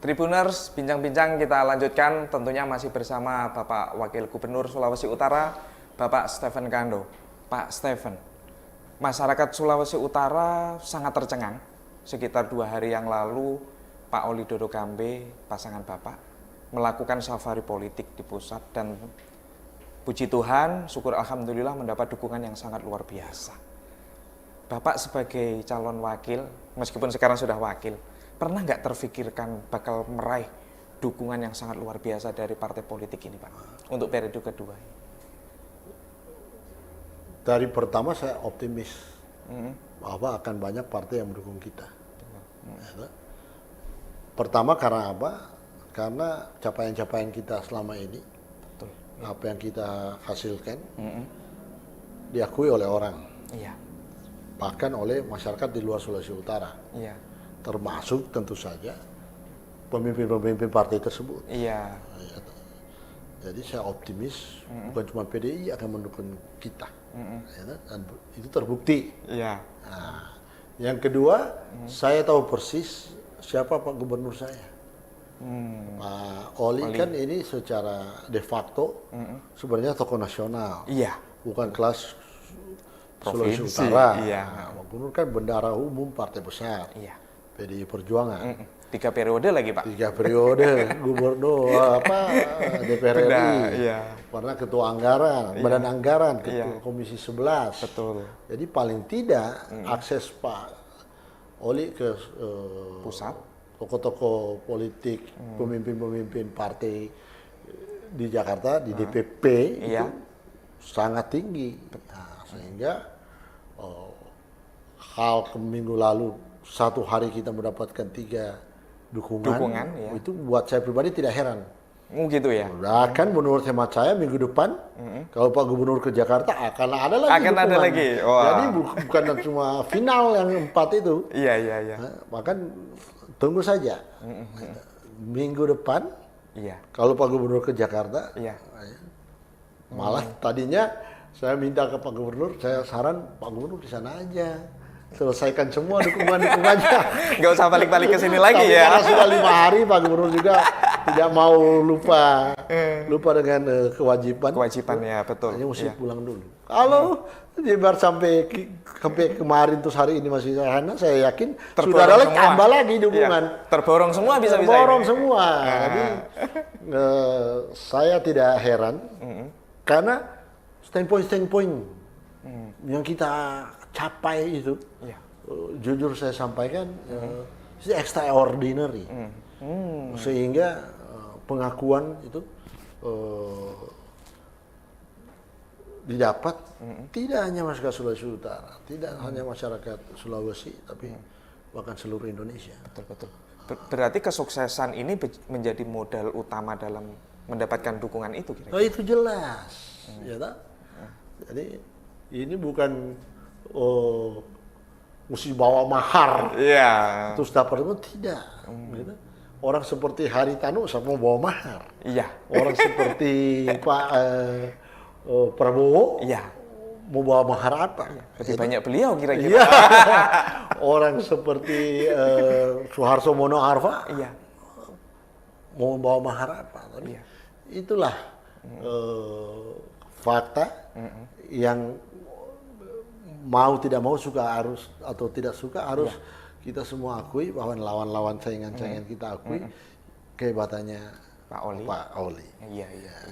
Tribuners, bincang-bincang kita lanjutkan tentunya masih bersama Bapak Wakil Gubernur Sulawesi Utara, Bapak Stephen Kando. Pak Stephen, masyarakat Sulawesi Utara sangat tercengang. Sekitar 2 hari yang lalu, Pak Oli Dodo Kambe, pasangan Bapak, melakukan safari politik di pusat dan puji Tuhan, syukur Alhamdulillah mendapat dukungan yang sangat luar biasa. Bapak sebagai calon wakil, meskipun sekarang sudah wakil, pernah nggak terfikirkan bakal meraih dukungan yang sangat luar biasa dari partai politik ini, Pak, untuk periode kedua? Dari pertama saya optimis bahwa akan banyak partai yang mendukung kita. Pertama karena apa? Karena capaian-capaian kita selama ini, apa yang kita hasilkan, diakui oleh orang, bahkan oleh masyarakat di luar Sulawesi Utara. Termasuk tentu saja pemimpin-pemimpin partai tersebut. Jadi saya optimis bukan cuma PDI akan mendukung kita, dan itu terbukti. Nah, yang kedua, saya tahu persis siapa Pak Gubernur saya. Pak Oli kan ini secara de facto sebenarnya tokoh nasional, bukan kelas Sulawesi Utara. Nah, Pak Gubernur kan bendahara umum partai besar. PDI Perjuangan. 3 periode lagi, Pak. 3 periode gubernur DPR RI. Pernah ketua anggaran, badan anggaran, ketua komisi 11. Betul. Jadi paling tidak akses Pak Oli ke pusat, tokoh-tokoh politik, pemimpin-pemimpin partai di Jakarta, di DPP itu sangat tinggi. Nah, sehingga hal minggu lalu 1 hari kita mendapatkan 3 dukungan itu buat saya pribadi tidak heran. Gitu ya. Bahkan menurut hemat saya minggu depan kalau Pak Gubernur ke Jakarta akan ada lagi. Ada lagi. Jadi bukan cuma final yang 4 itu. Bahkan tunggu saja. Minggu depan kalau Pak Gubernur ke Jakarta, malah tadinya saya minta ke Pak Gubernur, saya saran Pak Gubernur di sana aja. Selesaikan semua dukungannya. Nggak usah balik-balik ke sini lagi ya. Karena sudah 5 hari Pak Gubernur juga tidak mau lupa dengan kewajiban. Kewajibannya betul. Hanya mesti pulang dulu. Kalau Jebar sampai kemarin terus hari ini masih saya yakin sudah ada lagi tambah lagi dukungan. Terborong semua bisa-bisa. Terborong semua. Jadi saya tidak heran karena standpoint yang kita capai itu, jujur saya sampaikan, itu extraordinary. Sehingga pengakuan itu didapat tidak hanya masyarakat Sulawesi Utara, tidak hanya masyarakat Sulawesi, tapi bahkan seluruh Indonesia. Betul. Berarti kesuksesan ini menjadi modal utama dalam mendapatkan dukungan itu kira-kira? Oh, itu jelas, ya tak? Jadi ini bukan mesti bawa mahar, terus dapat itu tidak. Gitu. Orang seperti Haritanu sama bawa mahar. Orang seperti Pak Prabowo mau bawa mahar apa? Lebih banyak beliau kira-kira. Orang seperti Suharto Mono Arfa mau bawa mahar apa? Tapi itulah fakta yang mau tidak mau suka harus atau tidak suka harus kita semua akui bahwa lawan-lawan saingan-saingan kita akui kehebatannya Pak Oli.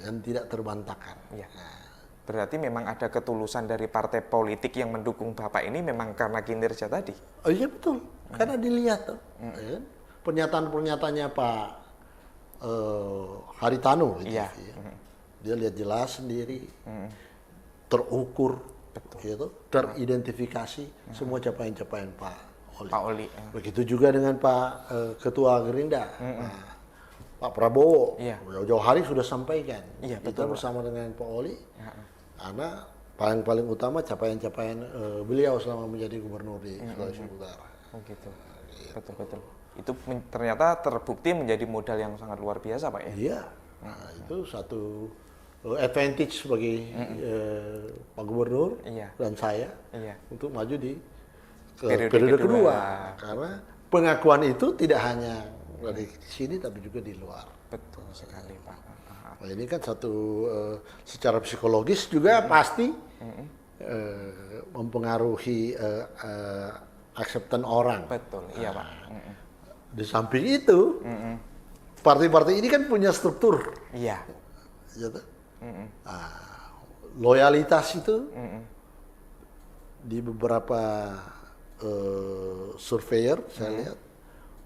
Dan tidak terbantahkan. Berarti memang ada ketulusan dari partai politik yang mendukung Bapak ini memang karena kinerja tadi. Oh iya betul, karena dilihat pernyataan-pernyataannya Pak Haritanu, dia lihat jelas sendiri, terukur. Gitu, teridentifikasi semua capaian-capaian Pak Oli. Begitu juga dengan Pak Ketua Gerindra, Pak Prabowo. Jauh-jauh hari sudah sampaikan. Kita bersama dengan Pak Oli, karena paling utama capaian-capaian beliau selama menjadi gubernur di Sulawesi Utara. Betul. Itu ternyata terbukti menjadi modal yang sangat luar biasa, Pak ya? Iya. Nah, itu satu advantage bagi Pak Gubernur dan saya untuk maju di periode kedua. Karena pengakuan itu tidak hanya dari sini tapi juga di luar. Betul sekali Pak. Nah, ini kan satu secara psikologis juga pasti mempengaruhi acceptance orang. Betul, iya Pak. Di samping itu, partai-partai ini kan punya struktur. Iya. Gitu. Loyalitas itu di beberapa surveyor saya lihat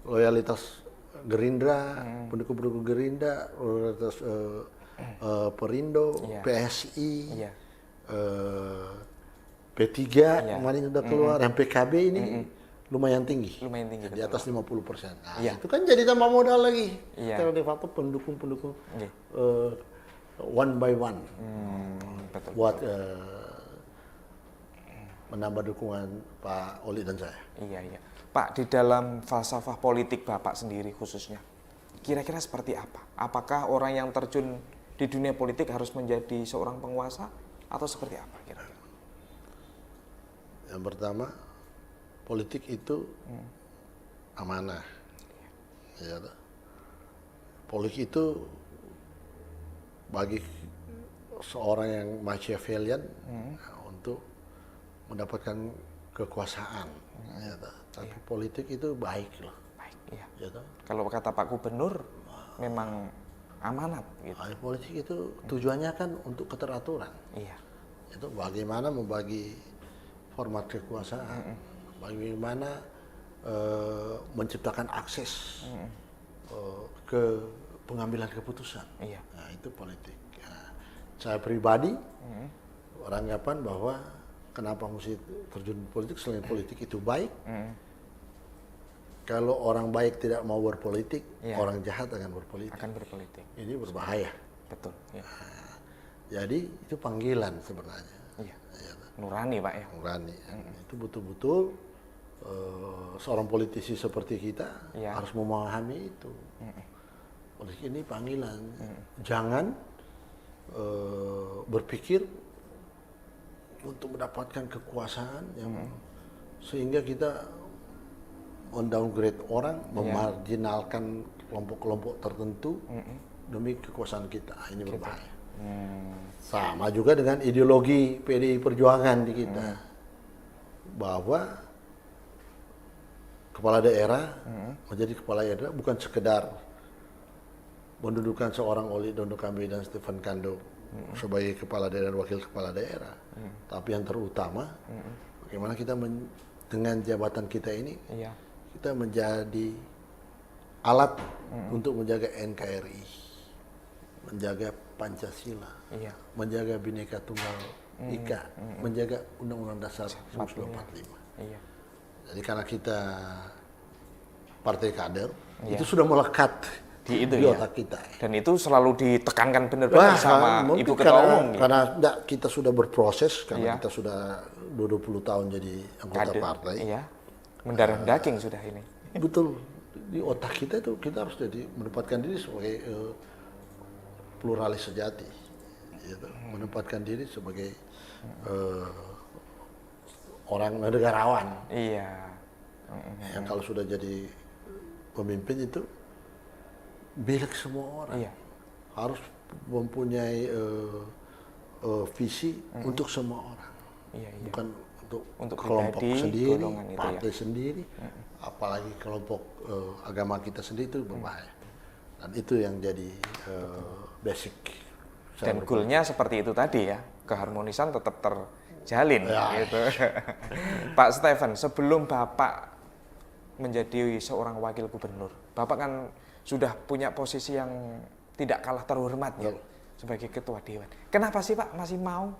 loyalitas Gerindra, pendukung-pendukung Gerindra, loyalitas Perindo, PSI, P3 kemarin sudah keluar, yang PKB ini lumayan tinggi. Lumayan tinggi, di atas 50%. Nah, iya. itu kan jadi tambah modal lagi. Iya. Karena de facto pendukung-pendukung one by one Betul. buat menambah dukungan Pak Oli dan saya. Iya, iya. Pak, di dalam falsafah politik Bapak sendiri khususnya, kira-kira seperti apa? Apakah orang yang terjun di dunia politik harus menjadi seorang penguasa atau seperti apa kira-kira? Yang pertama, politik itu amanah. Ya, politik itu bagi seorang yang Machiavellian untuk mendapatkan kekuasaan. Ya, tapi politik itu baik loh. Baik, iya. Ya, Kalau kata Pak Gubernur, memang amanat gitu. politik itu tujuannya kan untuk keteraturan. Iya. Itu bagaimana membagi format kekuasaan, bagaimana menciptakan akses ke pengambilan keputusan. Iya. Nah, itu politik. Nah, saya pribadi beranggapan bahwa kenapa mesti terjun politik selain politik itu baik. Kalau orang baik tidak mau berpolitik, orang jahat akan berpolitik. Akan berpolitik. Ini berbahaya. Betul. Iya. Jadi itu panggilan sebenarnya. Iya. Nurani Pak ya. Nurani. Itu betul-betul seorang politisi seperti kita harus memahami itu. Politik ini panggilan. Jangan berpikir untuk mendapatkan kekuasaan yang sehingga kita mendowngrade orang, memarginalkan kelompok-kelompok tertentu demi kekuasaan kita. Ini berbahaya. Sama juga dengan ideologi PDI Perjuangan di kita, bahwa kepala daerah menjadi kepala daerah bukan sekedar mendudukan seorang Oli Dondo Kambe dan Stephen Kando sebagai kepala daerah dan wakil kepala daerah, tapi yang terutama bagaimana kita dengan jabatan kita ini kita menjadi alat untuk menjaga NKRI, menjaga Pancasila, menjaga Bhinneka Tunggal Ika, menjaga Undang-Undang Dasar 1945. Iya. Jadi karena kita partai kader, itu sudah melekat di otak kita. Dan itu selalu ditekankan benar-benar sama Ibu Ketua Umum. Karena kita sudah berproses, karena kita sudah 20 tahun jadi anggota partai. Iya. Mendarah daging sudah ini. Betul. Di otak kita itu kita harus jadi menempatkan diri sebagai pluralis sejati. Gitu. Menempatkan diri sebagai orang negarawan. Iya. Yang kalau sudah jadi pemimpin itu milik semua orang. Iya. Harus mempunyai visi untuk semua orang. Iya, iya. Bukan untuk kelompok pribadi, sendiri, itu, partai sendiri, apalagi kelompok agama kita sendiri itu berbahaya. Dan itu yang jadi basic. Dan goalnya seperti itu tadi ya, keharmonisan tetap terjalin. Gitu. Pak Stephen, sebelum Bapak menjadi seorang wakil gubernur, Bapak kan sudah punya posisi yang tidak kalah terhormat ya, sebagai ketua dewan. Kenapa sih Pak masih mau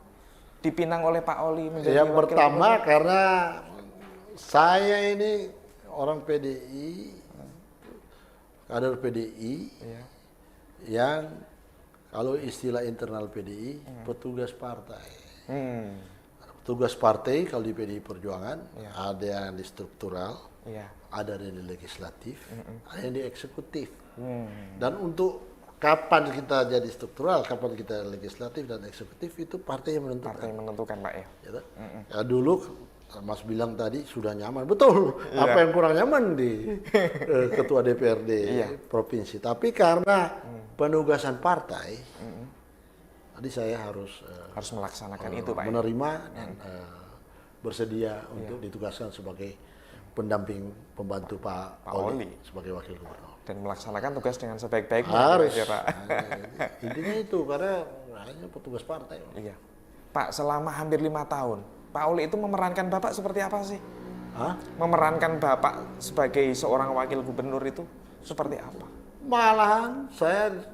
dipinang oleh Pak Oli menjadi yang wakil pertama gubernur? karena saya ini orang PDI, kader PDI, yang kalau istilah internal PDI petugas partai. Petugas partai kalau di PDI Perjuangan ada yang di struktural, ada yang di legislatif, ada yang di eksekutif. Dan untuk kapan kita jadi struktural, kapan kita legislatif dan eksekutif itu partai yang menentukan. Partai yang menentukan Pak ya. Ya, dulu Mas bilang tadi sudah nyaman, betul. Apa yang kurang nyaman di ketua DPRD provinsi. Tapi karena penugasan partai, tadi saya harus melaksanakan itu, Pak. Menerima dan bersedia untuk ditugaskan sebagai pendamping pembantu Pak Oli sebagai wakil gubernur. Dan melaksanakan tugas dengan sebaik-baiknya. Harus. Ya, Pak. Intinya itu karena hanya petugas partai. Iya. Pak, selama hampir 5 tahun, Pak Oli itu memerankan Bapak seperti apa sih? Hah? Memerankan Bapak sebagai seorang wakil gubernur itu seperti apa? Malahan saya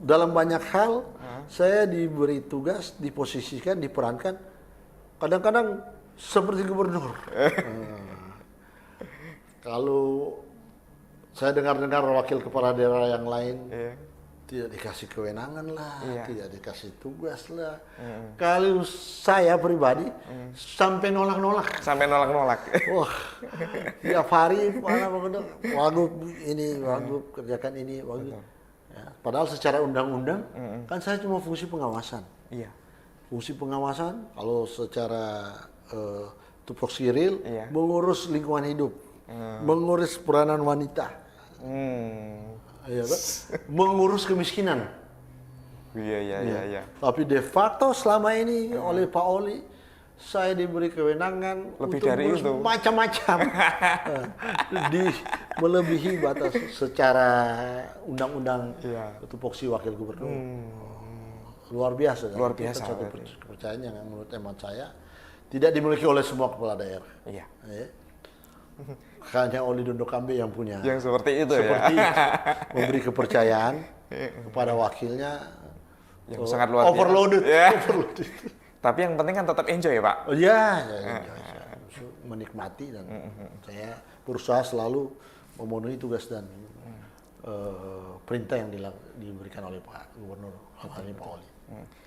dalam banyak hal saya diberi tugas, diposisikan, diperankan kadang-kadang seperti gubernur. Kalau saya dengar-dengar wakil kepala daerah yang lain tidak dikasih kewenangan lah, tidak dikasih tugas lah. Kalau saya pribadi sampai nolak-nolak. Sampai nolak-nolak. Wah, tiap hari mana Wagub ini, Wagub kerjakan ini, Wagub. Ya, padahal secara undang-undang kan saya cuma fungsi pengawasan. Iya. Fungsi pengawasan kalau secara tupoksi real mengurus lingkungan hidup, mengurus peranan wanita. Ya, mengurus kemiskinan. Iya. Tapi de facto selama ini oleh Pak Oli saya diberi kewenangan lebih untuk dari itu macam-macam, melebihi batas secara undang-undang tupoksi wakil gubernur. Luar biasa. Luar biasa. Satu kepercayaan yang menurut hemat saya tidak dimiliki oleh semua kepala daerah. Iya. Ya. Hanya Oli Dondo Kambe yang punya. Yang seperti itu seperti memberi kepercayaan kepada wakilnya yang sangat luar biasa. Overloaded. Tapi yang penting kan tetap enjoy, Pak. Oh iya, menikmati dan saya berusaha selalu memenuhi tugas dan perintah yang diberikan oleh Pak Gubernur, ini Pak Oli.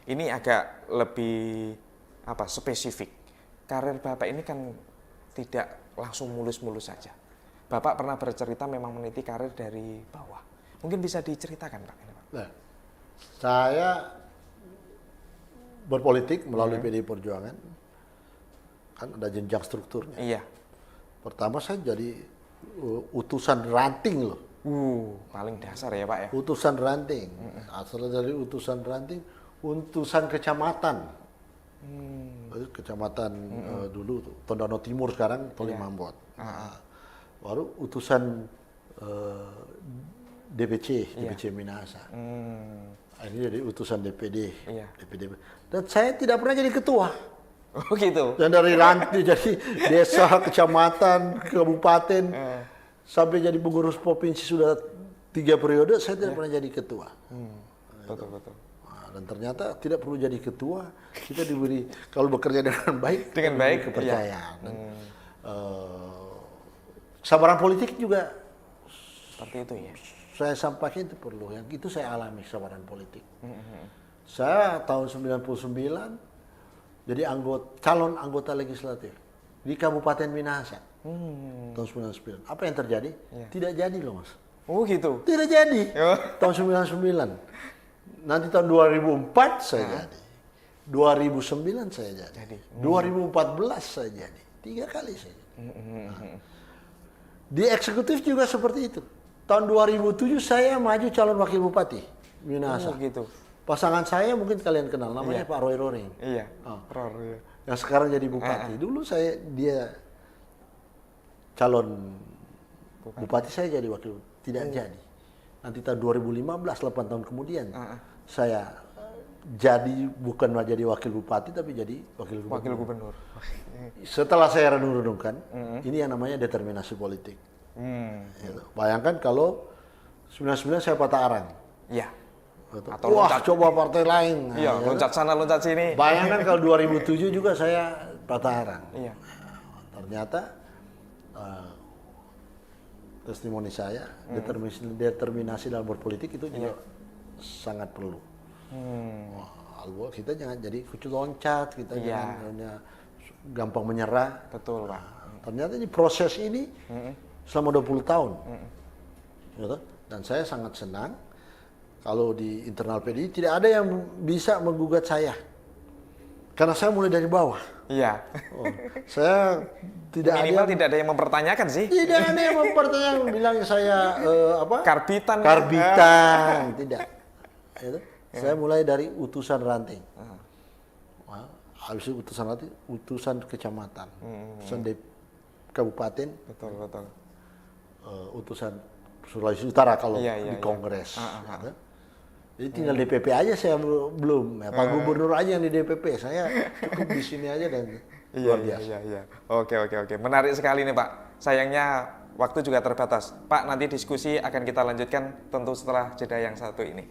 Ini agak lebih spesifik. Karir Bapak ini kan tidak langsung mulus-mulus saja. Bapak pernah bercerita memang meniti karir dari bawah. Mungkin bisa diceritakan, Pak. Nah, saya berpolitik melalui PDI Perjuangan, kan ada jenjang strukturnya. Iya. Pertama saya jadi utusan ranting loh. Paling dasar ya, Pak ya. Utusan ranting. Asalnya dari utusan ranting, utusan kecamatan. Kecamatan dulu tuh, Tondano Timur sekarang Tolimambot. Baru utusan DPC Minahasa. Ini jadi utusan DPD. Dan saya tidak pernah jadi ketua. Oh gitu. Dan dari ranting jadi desa, kecamatan, kabupaten, sampai jadi pengurus provinsi sudah 3 periode, saya tidak pernah jadi ketua. Betul. Dan ternyata tidak perlu jadi ketua, kita diberi kalau bekerja dengan baik, kepercayaan. Dan, kesabaran politik juga seperti itu ya. Saya sampaikan itu perlu, yang itu saya alami kesabaran politik. Saya tahun 99 jadi calon anggota legislatif di Kabupaten Minahasa. Tahun 99. Apa yang terjadi? Tidak jadi loh, Mas. Oh gitu. Tidak jadi. Tahun 99. Nanti tahun 2004 saya jadi. 2009 saya jadi. 2014 saya jadi. 3 kali saya jadi. Di eksekutif juga seperti itu. Tahun 2007 saya maju calon wakil bupati Minahasa. Gitu. Pasangan saya mungkin kalian kenal, namanya Pak Roy Roring. Iya. Yang sekarang jadi bupati. Dulu dia calon bupati, saya jadi wakil, tidak jadi. Nanti tahun 2015, 8 tahun kemudian, saya jadi bukan jadi wakil bupati tapi jadi wakil gubernur. Setelah saya renung-renungkan, ini yang namanya determinasi politik. Gitu. Bayangkan kalau 99 saya patah arang. Iya. Atau coba partai lain. Iya, loncat sana, loncat sini. Bayangkan kalau 2007 juga saya patah arang. Iya. Ternyata testimoni saya, determinasi dalam berpolitik itu juga sangat perlu. Kita jangan jadi kucu loncat, kita jangan gampang menyerah. Betul, Pak. Ternyata ini proses ini selama 20 tahun. Gitu? Dan saya sangat senang kalau di internal PDI tidak ada yang bisa menggugat saya. Karena saya mulai dari bawah. Iya. Oh, saya tidak Minimal ada tidak ada yang mempertanyakan sih. tidak ada yang mempertanyakan bilang saya apa? Karbitan. Karbitan, tidak. Itu. Saya mulai dari utusan ranting. Wah, habis itu utusan ranting, utusan kecamatan, utusan kabupaten, Betul, betul. utusan Sulawesi Utara kalau Iya, iya, di kongres. iya. Ya kan? Jadi tinggal DPP aja saya belum. Ya, Pak Gubernur aja yang di DPP. Saya cukup di sini aja dan luar biasa. Iya. Oke. Menarik sekali nih Pak. Sayangnya waktu juga terbatas. Pak, nanti diskusi akan kita lanjutkan tentu setelah jeda yang satu ini.